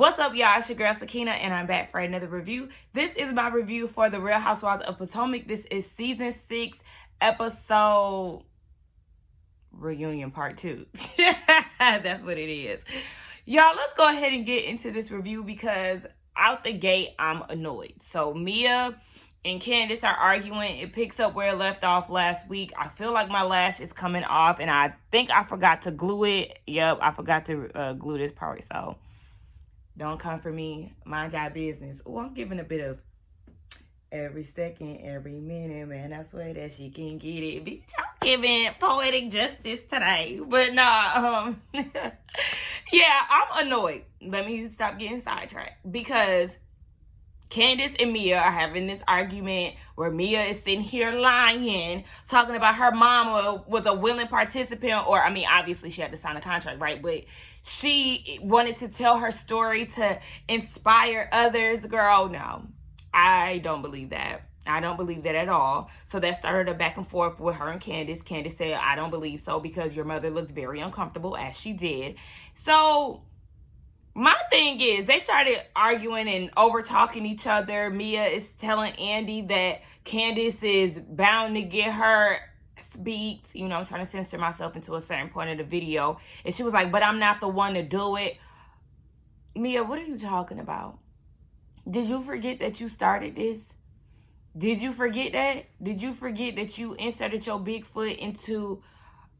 What's up, y'all? It's your girl Sakina, and I'm back for another review. This is my review for The Real Housewives of Potomac. This is season 6, episode reunion part 2. That's what it is. Y'all, let's go ahead and get into this review because out the gate, I'm annoyed. So Mia and Candace are arguing. It picks up where it left off last week. I feel like my lash is coming off, and I think I forgot to glue it. Yep, I forgot to glue this part, so don't come for me. Mind your business. Oh, I'm giving a bit of every second, every minute, man. I swear that she can get it. Bitch, I'm giving poetic justice today. But nah, yeah, I'm annoyed. Let me stop getting sidetracked because Candace and Mia are having this argument where Mia is sitting here lying, talking about her mama was a willing participant, or, I mean, obviously she had to sign a contract, right? But she wanted to tell her story to inspire others. Girl, no, I don't believe that. I don't believe that at all. So that started a back and forth with her and Candace. Candace said, I don't believe so because your mother looked very uncomfortable, as she did. So my thing is, they started arguing and over-talking each other. Mia is telling Andy that Candace is bound to get her beats. You know, I'm trying to censor myself into a certain point of the video. And she was like, but I'm not the one to do it. Mia, what are you talking about? Did you forget that you started this? Did you forget that? Did you forget that you inserted your big foot into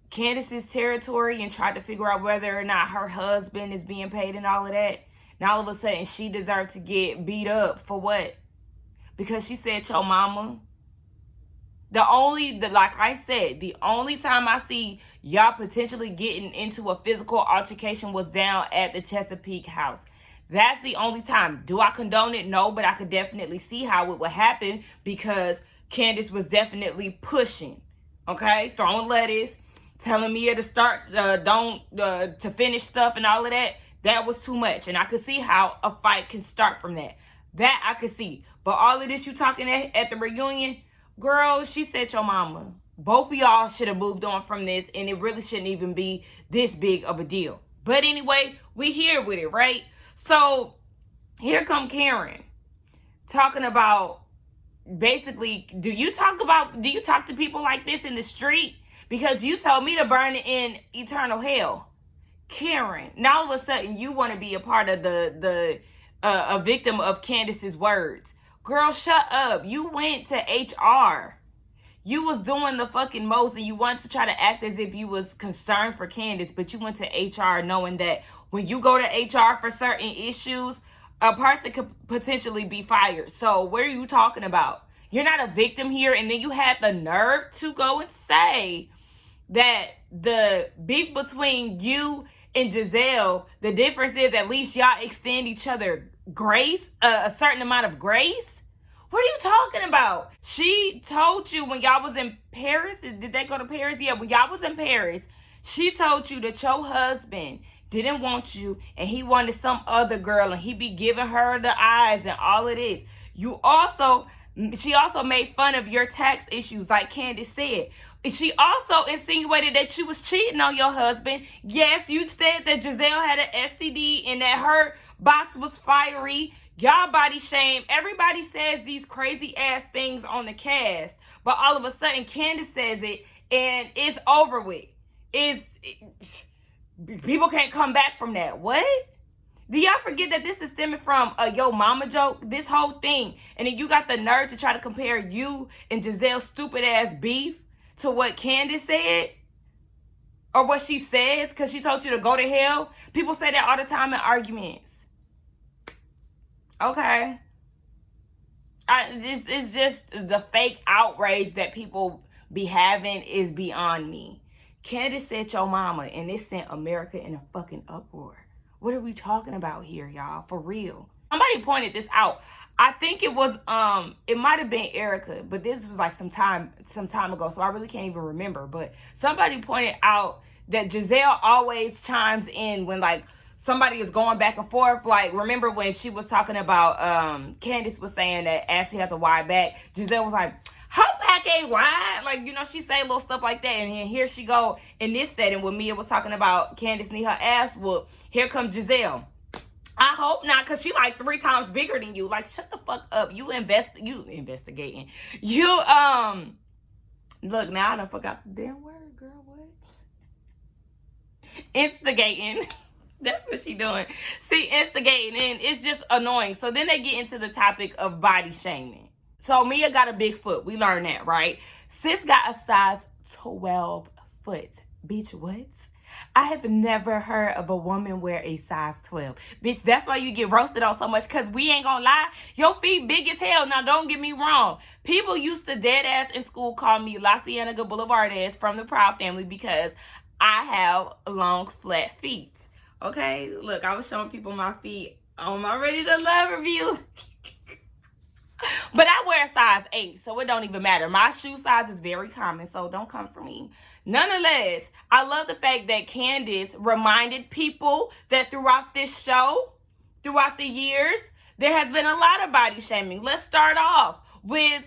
Candace's territory and tried to figure out whether or not her husband is being paid and all of that? Now all of a sudden she deserved to get beat up for what? Because she said your mama. Like I said, the only time I see y'all potentially getting into a physical altercation was down at the Chesapeake house. That's the only time. Do I condone it? No, but I could definitely see how it would happen because Candace was definitely pushing, okay? Throwing lettuce, telling Mia to start, to finish stuff and all of that. That was too much. And I could see how a fight can start from that. That I could see. But all of this you talking at the reunion, girl, she said your mama. Both of y'all should have moved on from this, and it really shouldn't even be this big of a deal. But anyway, we here with it, right? So here come Karen talking about, basically, do you talk to people like this in the street? Because you told me to burn it in eternal hell. Karen, now all of a sudden you want to be a part of a victim of Candace's words. Girl, shut up. You went to HR. You was doing the fucking most, and you wanted to try to act as if you was concerned for Candace, but you went to HR knowing that when you go to HR for certain issues, a person could potentially be fired. So what are you talking about? You're not a victim here, and then you had the nerve to go and say that the beef between you and Giselle, the difference is at least y'all extend each other grace, a certain amount of grace. What are you talking about? She told you when y'all was in Paris, did they go to Paris? Yeah, when y'all was in Paris, she told you that your husband didn't want you and he wanted some other girl and he be giving her the eyes and all of this. She also made fun of your tax issues, like Candace said. She also insinuated that you was cheating on your husband. Yes, you said that Giselle had an STD and that her box was fiery. Y'all body shame. Everybody says these crazy ass things on the cast, but all of a sudden Candace says it and it's over with. People can't come back from that. What? Do y'all forget that this is stemming from a yo mama joke? This whole thing. And then you got the nerve to try to compare you and Giselle's stupid ass beef to what Candace said? Or what she says because she told you to go to hell? People say that all the time in arguments. Okay. This is just the fake outrage that people be having is beyond me. Candace said your mama, and it sent America in a fucking uproar. What are we talking about here, y'all? For real. Somebody pointed this out. I think it was, it might have been Erica, but this was like some time ago, so I really can't even remember. But somebody pointed out that Giselle always chimes in when, like, somebody is going back and forth. Like, remember when she was talking about, Candace was saying that Ashley has a wide back. Giselle was like, her back ain't wide. Like, you know, she say little stuff like that. And then here she go in this setting when Mia was talking about Candace need her ass whooped. Here comes Giselle. I hope not, because she like 3 times bigger than you. Like, shut the fuck up. You investigating. You, look, now I done forgot the damn word, girl. What? Instigating. That's what she doing. She instigating, and it's just annoying. So then they get into the topic of body shaming. So Mia got a big foot. We learned that, right? Sis got a size 12 foot. Bitch, what? I have never heard of a woman wear a size 12. Bitch, that's why you get roasted on so much, because we ain't gonna lie. Your feet big as hell. Now, don't get me wrong. People used to dead ass in school call me La Cienega Boulevard ass from the Proud family because I have long, flat feet. Okay? Look, I was showing people my feet on my Ready to Love review. But I wear a size 8, so it don't even matter. My shoe size is very common, so don't come for me. Nonetheless, I love the fact that Candace reminded people that throughout this show, throughout the years, there has been a lot of body shaming. Let's start off with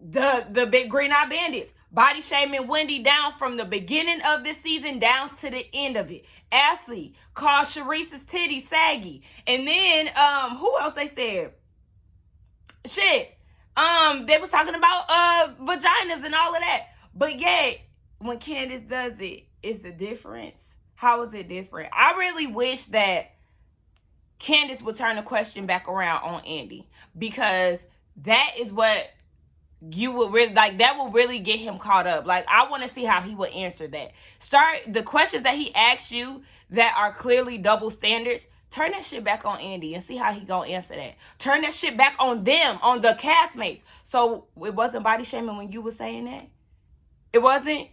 the big green-eyed bandits. Body shaming Wendy down from the beginning of this season down to the end of it. Ashley called Sharice's titty saggy. And then, who else they said? Shit. They was talking about vaginas and all of that. But yet, when Candace does it, it's a difference. How is it different? I really wish that Candace would turn the question back around on Andy, because that is what you would really like. That will really get him caught up. Like, I want to see how he would answer that. Start the questions that he asks you that are clearly double standards. Turn that shit back on Andy and see how he gonna answer that. Turn that shit back on them, on the castmates. So it wasn't body shaming when you were saying that? It wasn't?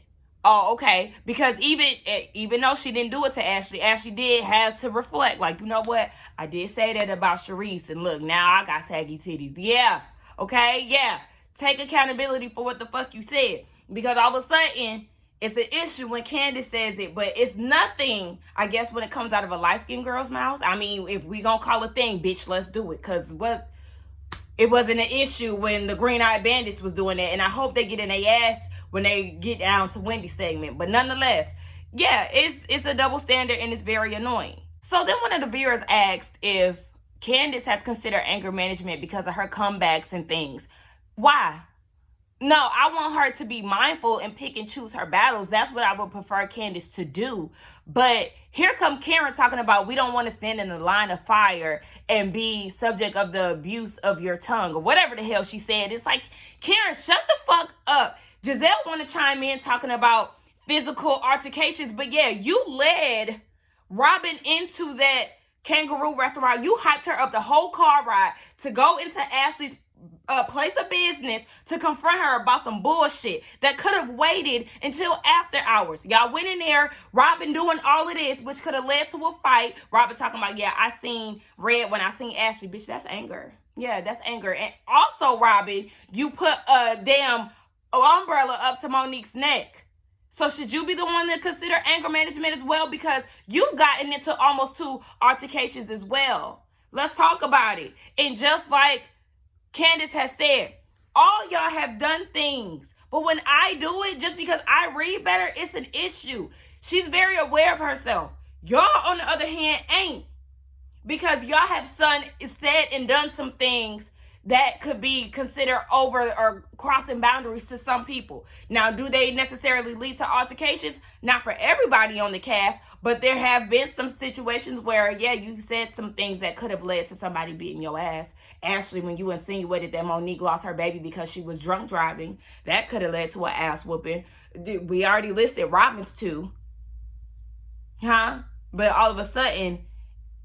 Oh, okay. Because even though she didn't do it to Ashley, Ashley did have to reflect. Like, you know what? I did say that about Sharice, and look, now I got saggy titties. Yeah. Okay? Yeah. Take accountability for what the fuck you said. Because all of a sudden, it's an issue when Candace says it, but it's nothing, I guess, when it comes out of a light-skinned girl's mouth. I mean, if we gonna call a thing, bitch, let's do it. Because it wasn't an issue when the Green-Eyed Bandits was doing that. And I hope they get in their ass when they get down to Wendy's segment. But nonetheless, yeah, it's a double standard, and it's very annoying. So then one of the viewers asked if Candace has considered anger management because of her comebacks and things. Why? No, I want her to be mindful and pick and choose her battles. That's what I would prefer Candace to do. But here come Karen talking about we don't want to stand in the line of fire and be subject of the abuse of your tongue, or whatever the hell she said. It's like, Karen, shut the fuck up. Giselle want to chime in talking about physical altercations. But yeah, you led Robin into that kangaroo restaurant. You hyped her up the whole car ride to go into Ashley's place of business to confront her about some bullshit that could have waited until after hours. Y'all went in there, Robin doing all of this, which could have led to a fight. Robin talking about, yeah, I seen red when I seen Ashley. Bitch, that's anger. Yeah, that's anger. And also, Robin, you put a damn umbrella up to Monique's neck. So should you be the one to consider anger management as well? Because you've gotten into almost 2 altercations as well. Let's talk about it. And just like Candace has said, all y'all have done things. But when I do it, just because I read better, it's an issue. She's very aware of herself. Y'all, on the other hand, ain't. Because y'all have said and done some things that could be considered over or crossing boundaries to some people. Now, do they necessarily lead to altercations? Not for everybody on the cast, but there have been some situations where, yeah, you said some things that could have led to somebody beating your ass. Ashley, when you insinuated that Monique lost her baby because she was drunk driving, that could have led to an ass whooping. We already listed Robin's 2. Huh? But all of a sudden,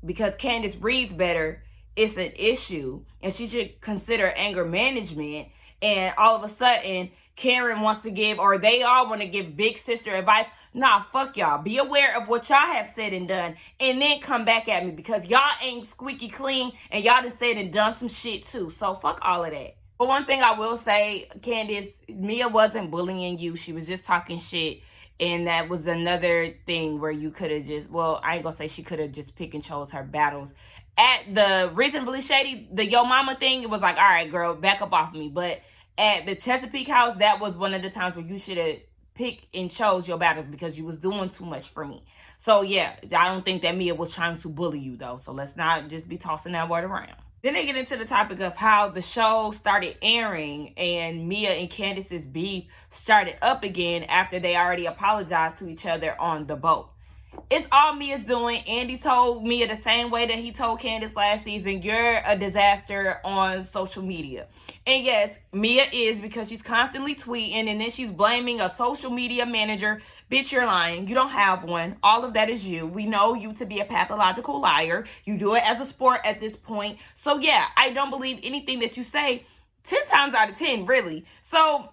because Candace reads better, it's an issue, and she should consider anger management. And all of a sudden, Karen wants to give, or they all want to give big sister advice. Nah, fuck y'all. Be aware of what y'all have said and done, and then come back at me, because y'all ain't squeaky clean, and y'all done said and done some shit too. So fuck all of that. But one thing I will say, Candace, Mia wasn't bullying you. She was just talking shit. And that was another thing where you could have just, well, I ain't gonna say she could have just pick and chose her battles. At the Reasonably Shady, the Yo Mama thing, it was like, all right, girl, back up off of me. But at the Chesapeake house, that was one of the times where you should have picked and chose your battles, because you was doing too much for me. So yeah, I don't think that Mia was trying to bully you though. So let's not just be tossing that word around. Then they get into the topic of how the show started airing and Mia and Candace's beef started up again after they already apologized to each other on the boat. It's all Mia's doing. Andy told Mia the same way that he told Candace last season, you're a disaster on social media. And yes, Mia is, because she's constantly tweeting and then she's blaming a social media manager. Bitch, you're lying. You don't have one. All of that is you. We know you to be a pathological liar. You do it as a sport at this point. So yeah, I don't believe anything that you say 10 times out of 10, really. So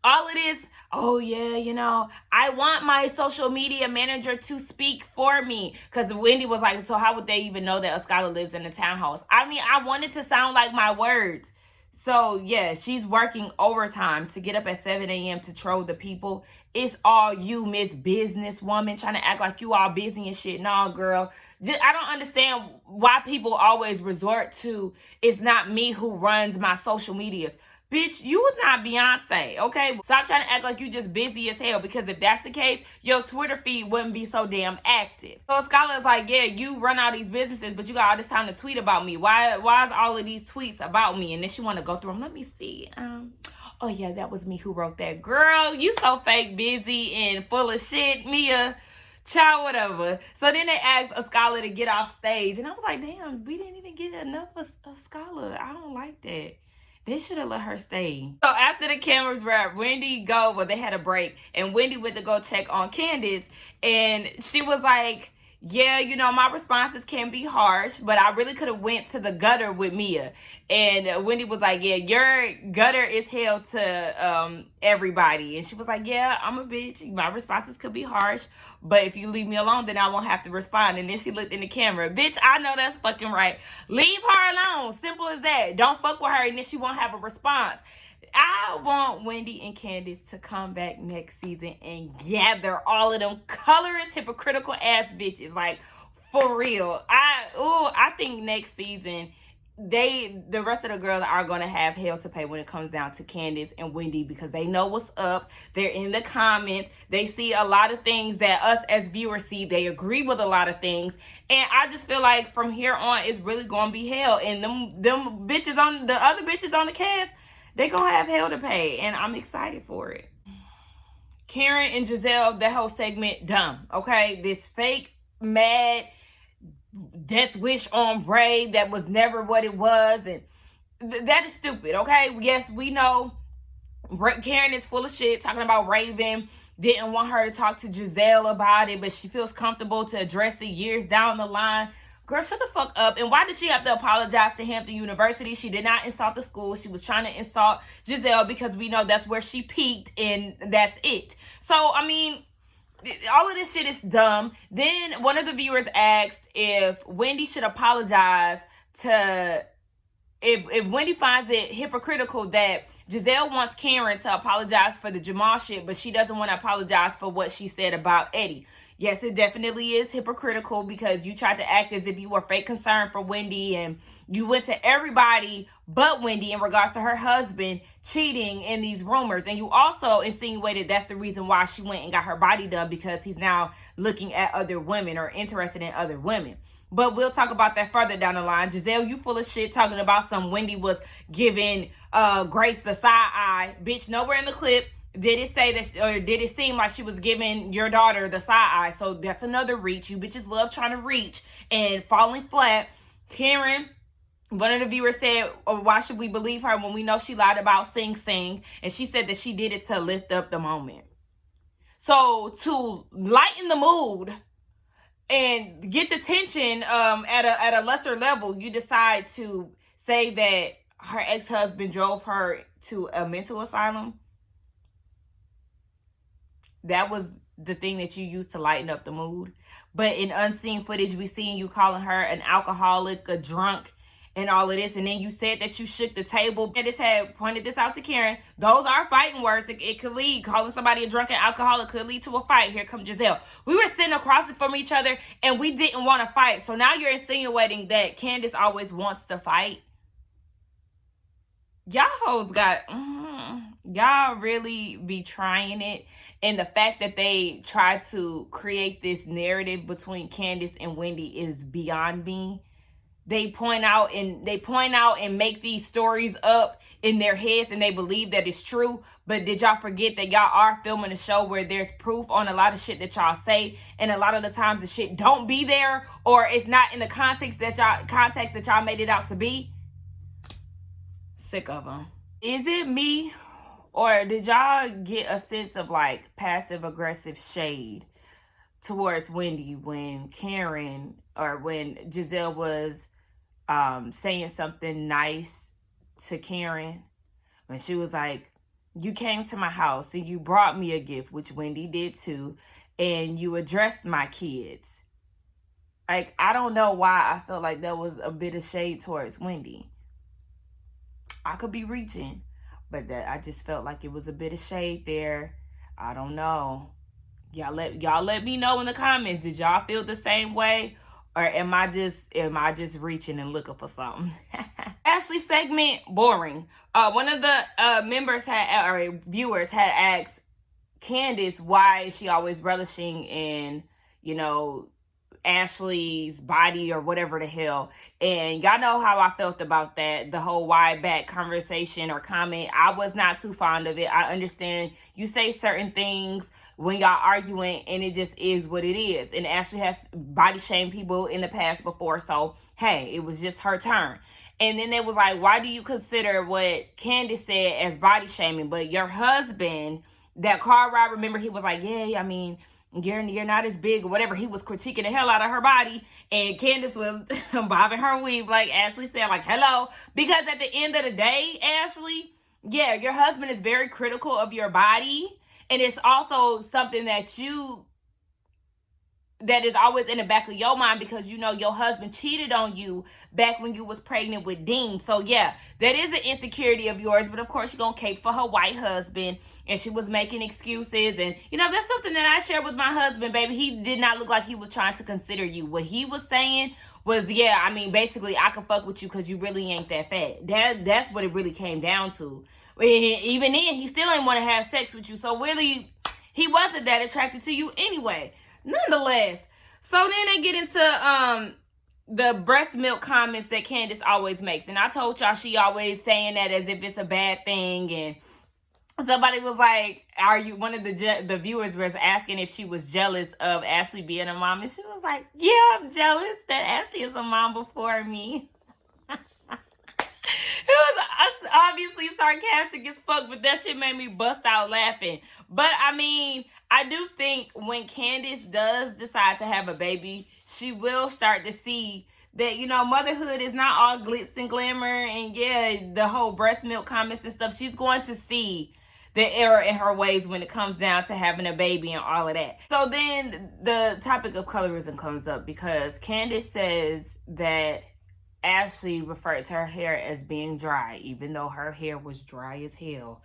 all it is, oh yeah, you know, I want my social media manager to speak for me. Because Wendy was like, so how would they even know that Ascala lives in the townhouse? I mean, I want it to sound like my words. So yeah, she's working overtime to get up at 7 a.m. to troll the people. It's all you, Miss Businesswoman, trying to act like you all busy and shit. No, girl. I don't understand why people always resort to, it's not me who runs my social medias. Bitch, you was not Beyonce, okay? Stop trying to act like you just busy as hell, because if that's the case, your Twitter feed wouldn't be so damn active. So Skylar's like, yeah, you run all these businesses, but you got all this time to tweet about me. Why is all of these tweets about me? And then she want to go through them. Let me see. Oh yeah, that was me who wrote that. Girl, you so fake busy and full of shit, Mia. Child, whatever. So then they asked Ascala to get off stage. And I was like, damn, we didn't even get enough of Ascala. I don't like that. They should have let her stay. So after the cameras wrapped, they had a break, and Wendy went to go check on Candace, and she was like, yeah, you know, my responses can be harsh, but I really could have went to the gutter with Mia. And Wendy was like, yeah, your gutter is hell to everybody. And she was like, yeah, I'm a bitch. My responses could be harsh, but if you leave me alone, then I won't have to respond. And then she looked in the camera. Bitch, I know that's fucking right. Leave her alone. Simple as that. Don't fuck with her, and then she won't have a response. I want Wendy and Candace to come back next season and gather all of them colorist, hypocritical ass bitches. Like, for real. I think next season, the rest of the girls are going to have hell to pay when it comes down to Candace and Wendy, because they know what's up. They're in the comments. They see a lot of things that us as viewers see. They agree with a lot of things. And I just feel like from here on, it's really going to be hell. And them bitches on the other bitches on the cast, they gonna have hell to pay, and I'm excited for it. Karen and Giselle, that whole segment, dumb, okay? This fake, mad, death wish on Bray that was never what it was, and that is stupid, okay? Yes, we know Karen is full of shit, talking about Raven, didn't want her to talk to Giselle about it, but she feels comfortable to address it years down the line. Girl, shut the fuck up. And why did she have to apologize to Hampton University? She did not insult the school. She was trying to insult Giselle, because we know that's where she peaked, and that's it. So, I mean, all of this shit is dumb. Then one of the viewers asked if Wendy should apologize to, if Wendy finds it hypocritical that Giselle wants Karen to apologize for the Jamal shit, but she doesn't want to apologize for what she said about Eddie. Yes, it definitely is hypocritical, because you tried to act as if you were fake concerned for Wendy, and you went to everybody but Wendy in regards to her husband cheating in these rumors. And you also insinuated that's the reason why she went and got her body done, because he's now looking at other women or interested in other women. But we'll talk about that further down the line. Giselle, you full of shit talking about some Wendy was giving Grace the side eye. Bitch, nowhere in the clip did it say that, or did it seem like she was giving your daughter the side eye. So that's another reach. You bitches love trying to reach and falling flat. Karen, one of the viewers said, oh, why should we believe her when we know she lied about Sing Sing? And she said that she did it to lift up the moment. So to lighten the mood and get the tension at a lesser level, you decide to say that her ex-husband drove her to a mental asylum. That was the thing that you used to lighten up the mood. But in unseen footage, we seen you calling her an alcoholic, a drunk, and all of this. And then you said that you shook the table. And this had pointed this out to Karen. Those are fighting words. It could lead. Calling somebody a drunken alcoholic could lead to a fight. Here comes Giselle. We were sitting across from each other, and we didn't want to fight. So now you're insinuating that Candace always wants to fight. Y'all hoes got, y'all really be trying it. And the fact that they try to create this narrative between Candace and Wendy is beyond me. They point out and make these stories up in their heads, and they believe that it's true. But did y'all forget that y'all are filming a show where there's proof on a lot of shit that y'all say, and a lot of the times the shit don't be there, or it's not in the context that y'all made it out to be? Sick of them. Is it me, or did y'all get a sense of like passive aggressive shade towards Wendy when Karen, or when Giselle was saying something nice to Karen, when she was like, you came to my house and you brought me a gift, which Wendy did too, and you addressed my kids. Like, I don't know why I felt like there was a bit of shade towards Wendy. I could be reaching, but that I just felt like it was a bit of shade there. I don't know. Y'all let me know in the comments. Did y'all feel the same way? Or am I just reaching and looking for something? Ashley segment, boring. One of the viewers had asked Candace why is she always relishing in, Ashley's body or whatever the hell. And y'all know how I felt about that, the whole wide back conversation or comment. I was not too fond of it. I understand you say certain things when y'all arguing, and it just is what it is. And Ashley has body shamed people in the past before, so hey, it was just her turn. And then it was like, why do you consider what Candace said as body shaming? But your husband, that car ride, remember, he was like, yeah, I mean, you're not as big or whatever. He was critiquing the hell out of her body, and Candace was bobbing her weave, like Ashley said, like, hello. Because at the end of the day, Ashley, yeah, your husband is very critical of your body, and it's also something that is always in the back of your mind, because your husband cheated on you back when you was pregnant with Dean. So yeah, that is an insecurity of yours, but of course you're gonna cape for her white husband, and she was making excuses. And that's something that I shared with my husband, baby. He did not look like he was trying to consider you. What he was saying was, yeah, I mean, basically, I can fuck with you because you really ain't that fat. That's what it really came down to. Even then, he still ain't want to have sex with you. So really, he wasn't that attracted to you anyway. Nonetheless, so then they get into the breast milk comments that Candace always makes. And I told y'all she always saying that as if it's a bad thing. And somebody was like, one of the viewers was asking if she was jealous of Ashley being a mom. And she was like, yeah, I'm jealous that Ashley is a mom before me. It was obviously sarcastic as fuck, but that shit made me bust out laughing. But I mean, I do think when Candace does decide to have a baby, she will start to see that, motherhood is not all glitz and glamour, and yeah, the whole breast milk comments and stuff. She's going to see the error in her ways when it comes down to having a baby and all of that. So then the topic of colorism comes up, because Candace says that Ashley referred to her hair as being dry, even though her hair was dry as hell,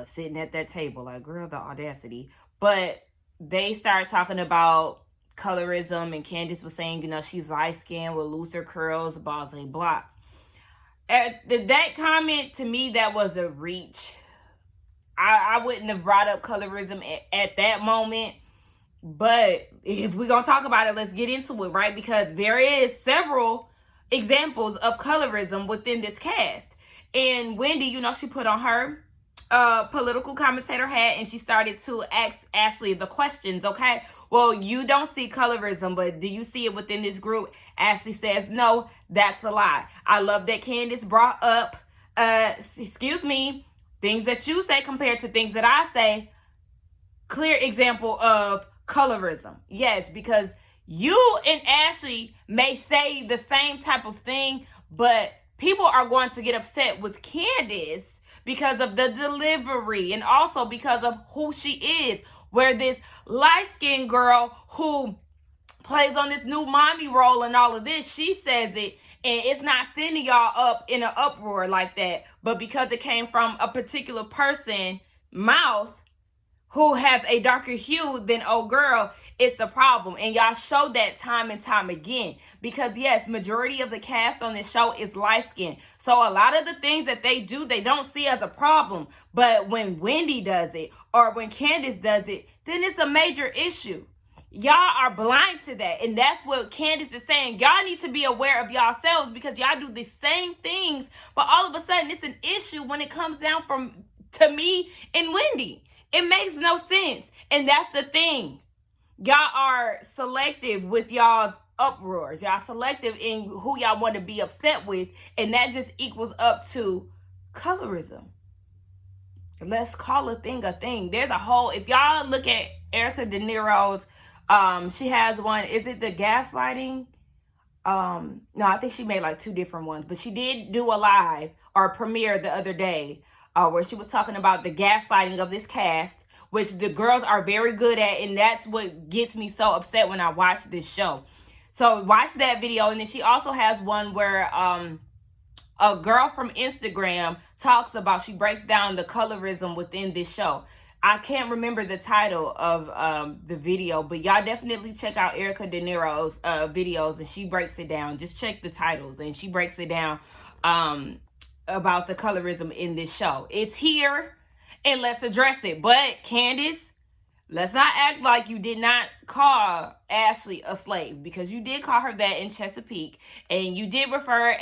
sitting at that table. Like, girl, the audacity. But they started talking about colorism, and Candace was saying, she's light-skinned with looser curls, blah, blah, blah. That comment, to me, that was a reach. I wouldn't have brought up colorism at that moment. But if we're going to talk about it, let's get into it, right? Because there is several examples of colorism within this cast. And Wendy, she put on her political commentator hat, and she started to ask Ashley the questions, okay? Well, you don't see colorism, but do you see it within this group? Ashley says, no, that's a lie. I love that Candace brought up, things that you say compared to things that I say. Clear example of colorism. Yes, because you and Ashley may say the same type of thing, but people are going to get upset with Candace because of the delivery, and also because of who she is. Where this light-skinned girl who plays on this new mommy role and all of this, she says it, and it's not sending y'all up in an uproar like that. But because it came from a particular person's mouth who has a darker hue than old girl, it's the problem. And y'all show that time and time again. Because yes, majority of the cast on this show is light skinned. So a lot of the things that they do, they don't see as a problem. But when Wendy does it, or when Candace does it, then it's a major issue. Y'all are blind to that. And that's what Candace is saying. Y'all need to be aware of yourselves, because y'all do the same things, but all of a sudden it's an issue when it comes down to me and Wendy. It makes no sense. And that's the thing. Y'all are selective with y'all's uproars. Y'all selective in who y'all want to be upset with. And that just equals up to colorism. Let's call a thing a thing. There's a whole, if y'all look at Erica De Niro's, she has one, is it the gaslighting? No, I think she made like 2 different ones, but she did do a live or a premiere the other day, where she was talking about the gaslighting of this cast, which the girls are very good at, and that's what gets me so upset when I watch this show. So watch that video. And then she also has one where a girl from Instagram talks about, she breaks down the colorism within this show. I can't remember the title of the video, but y'all definitely check out Erica De Niro's videos, and she breaks it down. Just check the titles, and she breaks it down about the colorism in this show. It's here, and let's address it. But Candace, let's not act like you did not call Ashley a slave, because you did call her that in Chesapeake, and you did refer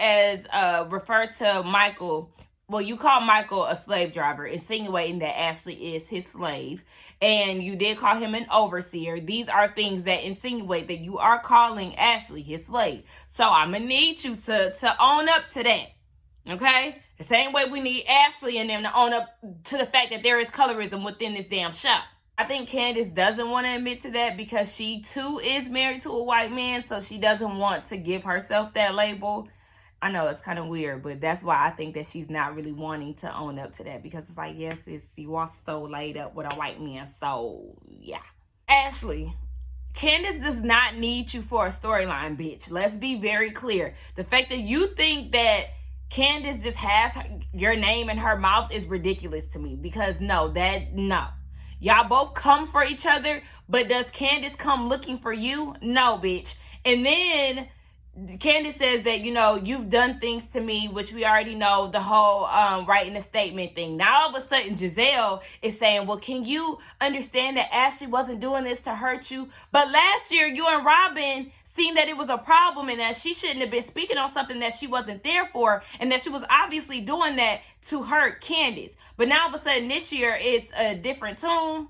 to Michael. Well, you called Michael a slave driver, insinuating that Ashley is his slave, and you did call him an overseer. These are things that insinuate that you are calling Ashley his slave. So I'm gonna need you to own up to that, okay? The same way we need Ashley and them to own up to the fact that there is colorism within this damn shop. I think Candace doesn't want to admit to that, because she too is married to a white man, so she doesn't want to give herself that label. I know it's kind of weird, but that's why I think that she's not really wanting to own up to that, because it's like, yes, you are so laid up with a white man, so yeah. Ashley, Candace does not need you for a storyline, bitch. Let's be very clear. The fact that you think that Candace just has your name in her mouth is ridiculous to me, because no. Y'all both come for each other, but does Candace come looking for you? No, bitch. And then Candace says that, you've done things to me, which we already know, the whole writing a statement thing. Now, all of a sudden, Giselle is saying, well, can you understand that Ashley wasn't doing this to hurt you? But last year, you and Robin seen that it was a problem, and that she shouldn't have been speaking on something that she wasn't there for, and that she was obviously doing that to hurt Candace. But now, all of a sudden, this year, it's a different tune.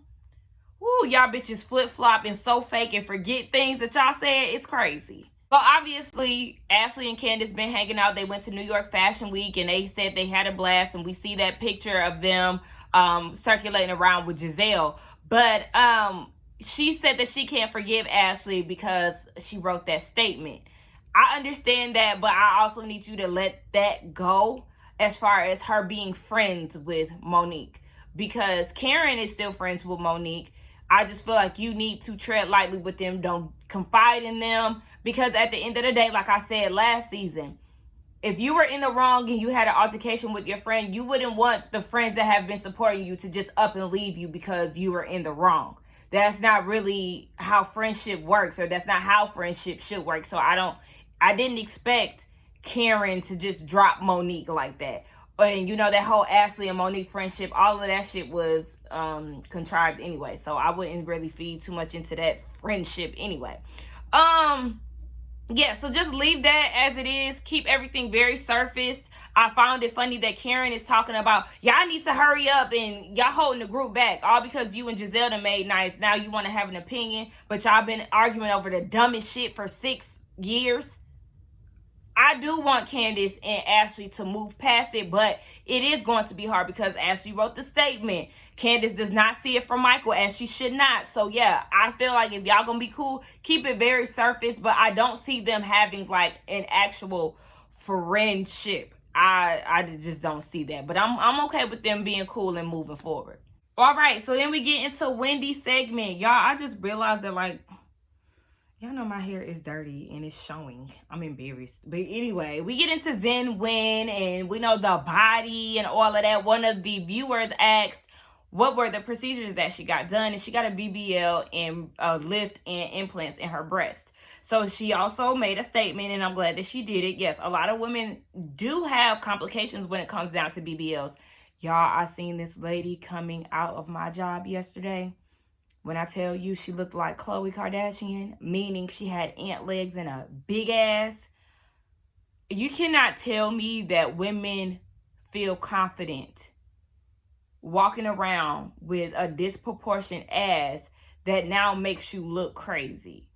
Woo, y'all bitches flip-flop and so fake and forget things that y'all said. It's crazy. Well, obviously, Ashley and Candace been hanging out. They went to New York Fashion Week, and they said they had a blast, and we see that picture of them circulating around with Giselle. But she said that she can't forgive Ashley because she wrote that statement. I understand that, but I also need you to let that go as far as her being friends with Monique, because Karen is still friends with Monique. I just feel like you need to tread lightly with them. Don't confide in them, because at the end of the day, like I said last season, if you were in the wrong and you had an altercation with your friend, you wouldn't want the friends that have been supporting you to just up and leave you because you were in the wrong. That's not really how friendship works, or that's not how friendship should work. So I didn't expect Karen to just drop Monique like that. And that whole Ashley and Monique friendship, all of that shit was contrived anyway. So I wouldn't really feed too much into that friendship anyway. Yeah, so just leave that as it is. Keep everything very surfaced. I found it funny that Karen is talking about, y'all need to hurry up, and y'all holding the group back, all because you and Giselle done made nice. Now you want to have an opinion, but y'all been arguing over the dumbest shit for 6 years. I do want Candace and Ashley to move past it, but it is going to be hard because Ashley wrote the statement. Candace does not see it from Michael, and she should not. So yeah, I feel like if y'all gonna be cool, keep it very surface, but I don't see them having like an actual friendship. I just don't see that, but I'm okay with them being cool and moving forward. All right, so then we get into Wendy's segment. Y'all, I just realized that, like, y'all know my hair is dirty and it's showing. I'm embarrassed. But anyway, we get into Zen Win, and we know the body and all of that. One of the viewers asked, what were the procedures that she got done, and she got a BBL and a lift and implants in her breast. So she also made a statement, and I'm glad that she did it. Yes, a lot of women do have complications when it comes down to BBLs. Y'all, I seen this lady coming out of my job yesterday. When I tell you she looked like Khloe Kardashian, meaning she had ant legs and a big ass. You cannot tell me that women feel confident walking around with a disproportionate ass that now makes you look crazy,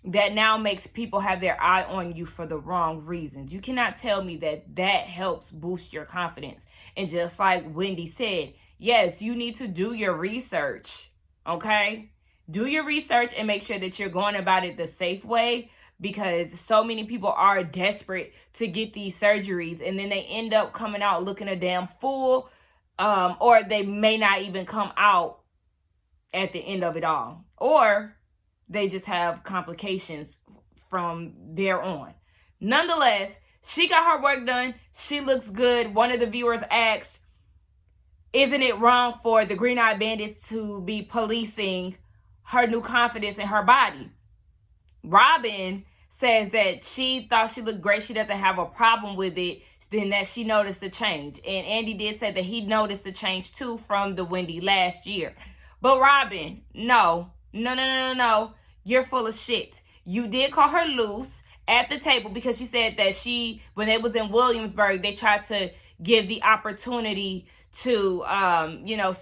that now makes people have their eye on you for the wrong reasons. You cannot tell me that that helps boost your confidence. And just like Wendy said, yes, you need to do your research, okay? Do your research and make sure that you're going about it the safe way, because so many people are desperate to get these surgeries and then they end up coming out looking a damn fool, or they may not even come out at the end of it all, or they just have complications from there on. Nonetheless, she got her work done. She looks good. One of the viewers asked, isn't it wrong for the Green Eyed Bandits to be policing her new confidence in her body? Robin says that she thought she looked great. She doesn't have a problem with it. Then that she noticed the change. And Andy did say that he noticed the change too from the Wendy last year. But Robin, no. You're full of shit. You did call her loose at the table because she said that when they was in Williamsburg, they tried to give the opportunity to,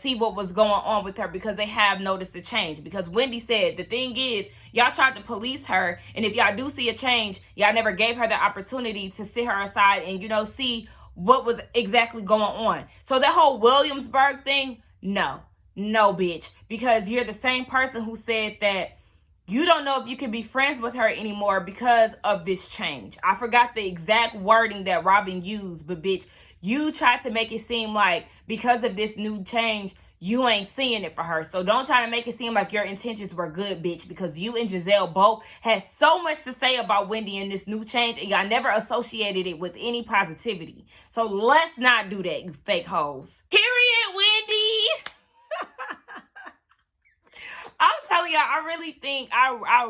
see what was going on with her because they have noticed a change. Because Wendy said, the thing is, y'all tried to police her, and if y'all do see a change, y'all never gave her the opportunity to sit her aside and, see what was exactly going on. So that whole Williamsburg thing, no, bitch. Because you're the same person who said that you don't know if you can be friends with her anymore because of this change. I forgot the exact wording that Robin used, but bitch, you tried to make it seem like because of this new change, you ain't seeing it for her. So don't try to make it seem like your intentions were good, bitch, because you and Giselle both had so much to say about Wendy and this new change, and y'all never associated it with any positivity. So let's not do that, you fake hoes. Period, Wendy. I'm telling y'all, I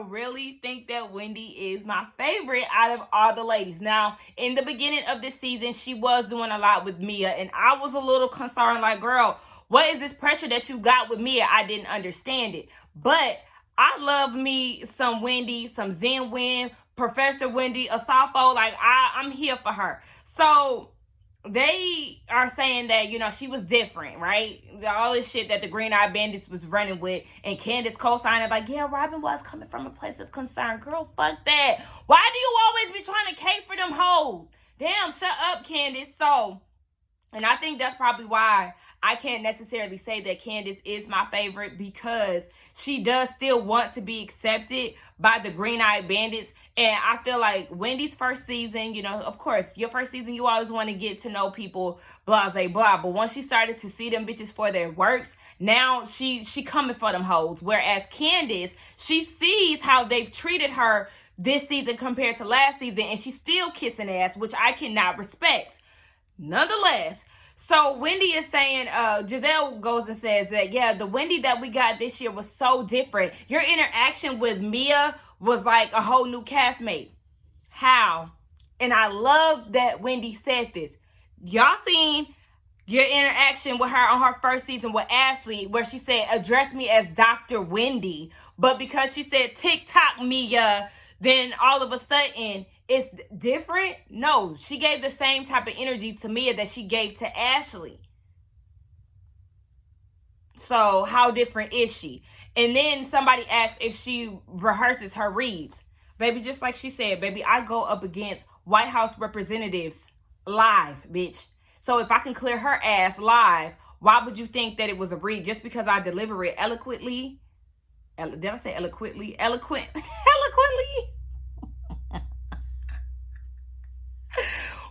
really think that Wendy is my favorite out of all the ladies. Now, in the beginning of this season, she was doing a lot with Mia, and I was a little concerned, like, girl, what is this pressure that you got with Mia? I didn't understand it. But I love me some Wendy, some Zen Wen, Professor Wendy, Asafo. Like, I'm here for her. So they are saying that, she was different, right? All this shit that the Green Eyed Bandits was running with, and Candace co-signing like, yeah, Robin was coming from a place of concern. Girl, fuck that. Why do you always be trying to cape for them hoes? Damn, shut up, Candace. So, and I think that's probably why I can't necessarily say that Candace is my favorite, because she does still want to be accepted by the Green Eyed Bandits. And I feel like Wendy's first season, of course, your first season, you always want to get to know people, blah, blah, blah. But once she started to see them bitches for their works, now she coming for them hoes. Whereas Candace, she sees how they've treated her this season compared to last season, and she's still kissing ass, which I cannot respect. Nonetheless, so Wendy is saying, Giselle goes and says that, yeah, the Wendy that we got this year was so different. Your interaction with Mia was like a whole new castmate. How? And I love that Wendy said this. Y'all seen your interaction with her on her first season with Ashley, where she said, address me as Dr. Wendy. But because she said TikTok Mia, then all of a sudden it's different? No, she gave the same type of energy to Mia that she gave to Ashley. So how different is she? And then somebody asked if she rehearses her reads. Baby, just like she said, baby, I go up against White House representatives live, bitch. So if I can clear her ass live, why would you think that it was a read just because I deliver it eloquently? Did I say eloquently? Eloquently?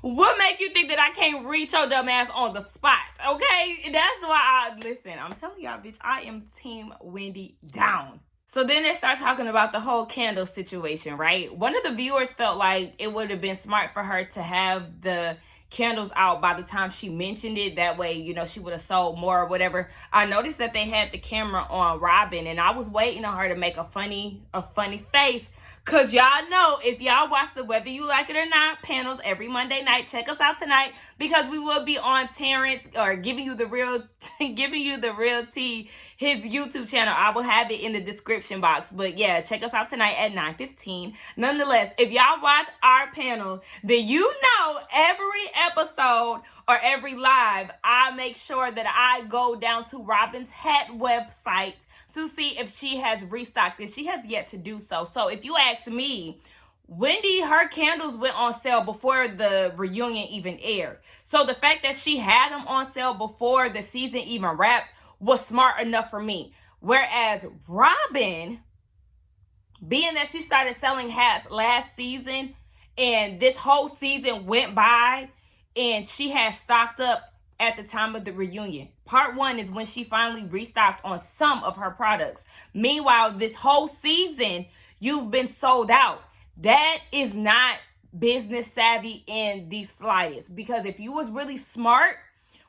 What make you think that I can't reach your dumb ass on the spot? Okay? That's why listen, I'm telling y'all, bitch, I am team Wendy down. So then they start talking about the whole candle situation, right? One of the viewers felt like it would have been smart for her to have the candles out by the time she mentioned it. That way, you know, she would have sold more or whatever. I noticed that they had the camera on Robin, and I was waiting on her to make a funny face. Cause y'all know, if y'all watch the Whether You Like It or Not panels every Monday night, check us out tonight, because we will be on Terrence, or giving you the real tea, his YouTube channel. I will have it in the description box. But yeah, check us out tonight at 9:15. Nonetheless, if y'all watch our panel, then you know every episode or every live, I make sure that I go down to Robin's hat website to see if she has restocked, and she has yet to do so. So if you ask me, Wendy, her candles went on sale before the reunion even aired. So the fact that she had them on sale before the season even wrapped was smart enough for me. Whereas Robin, being that she started selling hats last season, and this whole season went by, and she had stocked up at the time of the reunion. Part 1 is when she finally restocked on some of her products. Meanwhile, this whole season, you've been sold out. That is not business savvy in the slightest. Because if you was really smart,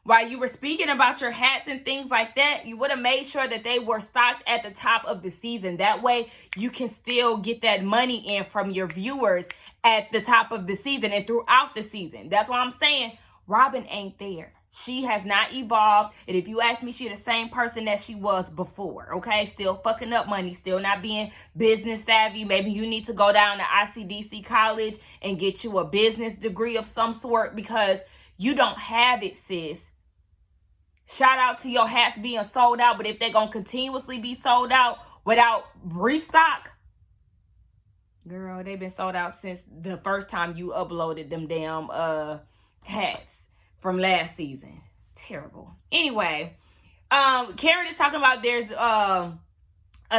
while you were speaking about your hats and things like that, you would have made sure that they were stocked at the top of the season. That way, you can still get that money in from your viewers at the top of the season and throughout the season. That's why I'm saying Robin ain't there. She has not evolved. And if you ask me, she's the same person that she was before. Okay? Still fucking up money. Still not being business savvy. Maybe you need to go down to ICDC college and get you a business degree of some sort, because you don't have it, sis. Shout out to your hats being sold out. But if they're going to continuously be sold out without restock, girl, they've been sold out since the first time you uploaded them damn hats from last season. Terrible. Anyway, Karen is talking about there's a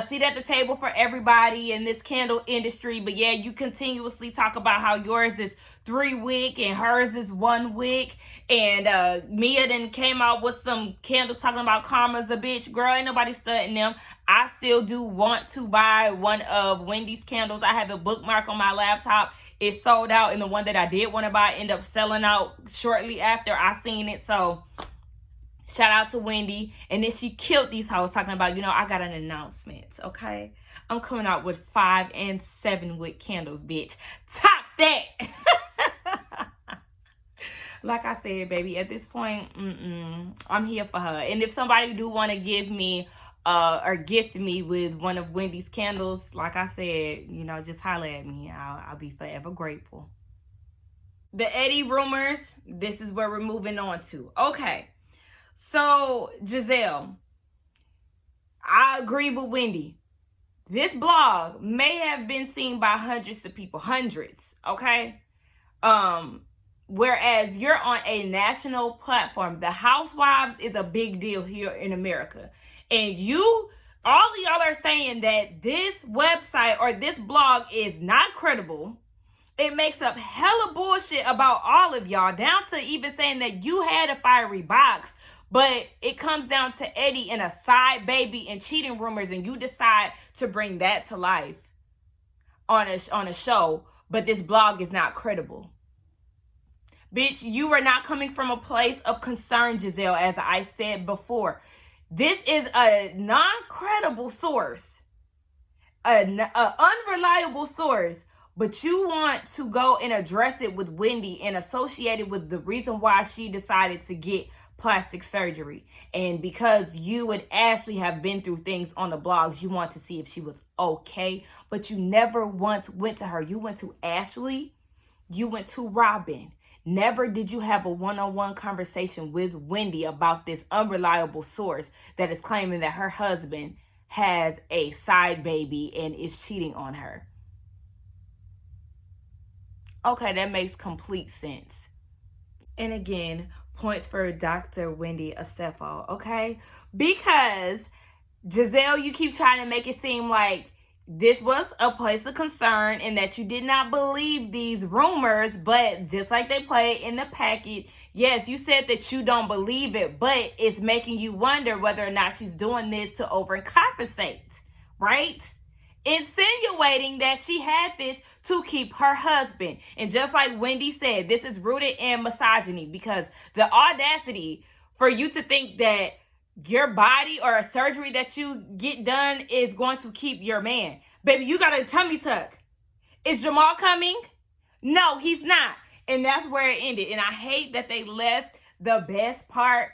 seat at the table for everybody in this candle industry. But yeah, you continuously talk about how yours is 3 wick and hers is 1 wick. And Mia then came out with some candles talking about karma's a bitch. Girl, ain't nobody studying them. I still do want to buy one of Wendy's candles. I have a bookmark on my laptop. It sold out, and the one that I did want to buy ended up selling out shortly after I seen it. So shout out to Wendy. And then she killed these hoes talking about, you know, I got an announcement, okay? I'm coming out with 5 and 7 wick candles, bitch. Top that. Like I said, baby, at this point, I'm here for her. And if somebody do want to give me or gift me with one of Wendy's candles, like I said, you know, just holler at me. I'll be forever grateful. The Eddie rumors, this is where we're moving on to. Okay, so Giselle, I agree with Wendy. This blog may have been seen by hundreds of people, okay? Whereas you're on a national platform. The Housewives is a big deal here in America. And all of y'all are saying that this website or this blog is not credible. It makes up hella bullshit about all of y'all, down to even saying that you had a fiery box, but it comes down to Eddie and a side baby and cheating rumors, and you decide to bring that to life on a show, but this blog is not credible. Bitch, you are not coming from a place of concern, Giselle, as I said before. This is a non-credible source, an unreliable source, but you want to go and address it with Wendy and associate it with the reason why she decided to get plastic surgery. And because you and Ashley have been through things on the blogs, you want to see if she was okay, but you never once went to her. You went to Ashley, you went to Robin. Never did you have a one-on-one conversation with Wendy about this unreliable source that is claiming that her husband has a side baby and is cheating on her. Okay, that makes complete sense. And again, points for Dr. Wendy Estefo, okay? Because Giselle, you keep trying to make it seem like this was a place of concern and that you did not believe these rumors, but just like they play in the packet, yes, you said that you don't believe it, but it's making you wonder whether or not she's doing this to overcompensate, right? insinuating that she had this to keep her husband. And just like Wendy said, this is rooted in misogyny, because the audacity for you to think that your body or a surgery that you get done is going to keep your man. Baby, you got a tummy tuck. Is Jamal coming? No, he's not. And that's where it ended. And I hate that they left the best part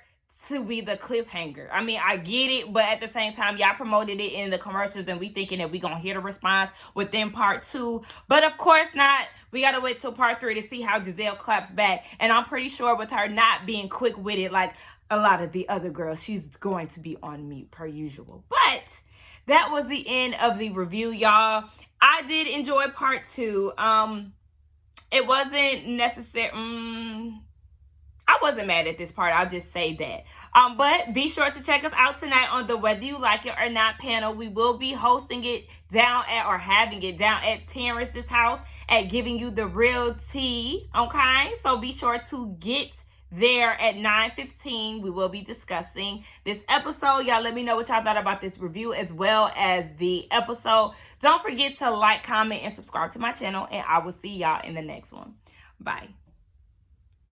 to be the cliffhanger. I mean, I get it, but at the same time, y'all promoted it in the commercials and we thinking that we gonna hear the response within part 2. But of course not. We gotta wait till part 3 to see how Giselle claps back. And I'm pretty sure with her not being quick-witted like a lot of the other girls, she's going to be on mute per usual. But that was the end of the review, y'all. I did enjoy part 2. It wasn't necessary. I wasn't mad at this part. I'll just say that. But be sure to check us out tonight on the Whether You Like It or Not panel. We will be hosting it down at, or having it down at Terrence's house at Giving You the Real Tea. Okay? So be sure to get there at 9:15. We will be discussing this episode. Y'all let me know what y'all thought about this review as well as the episode. Don't forget to like, comment, and subscribe to my channel. And I will see y'all in the next one. Bye.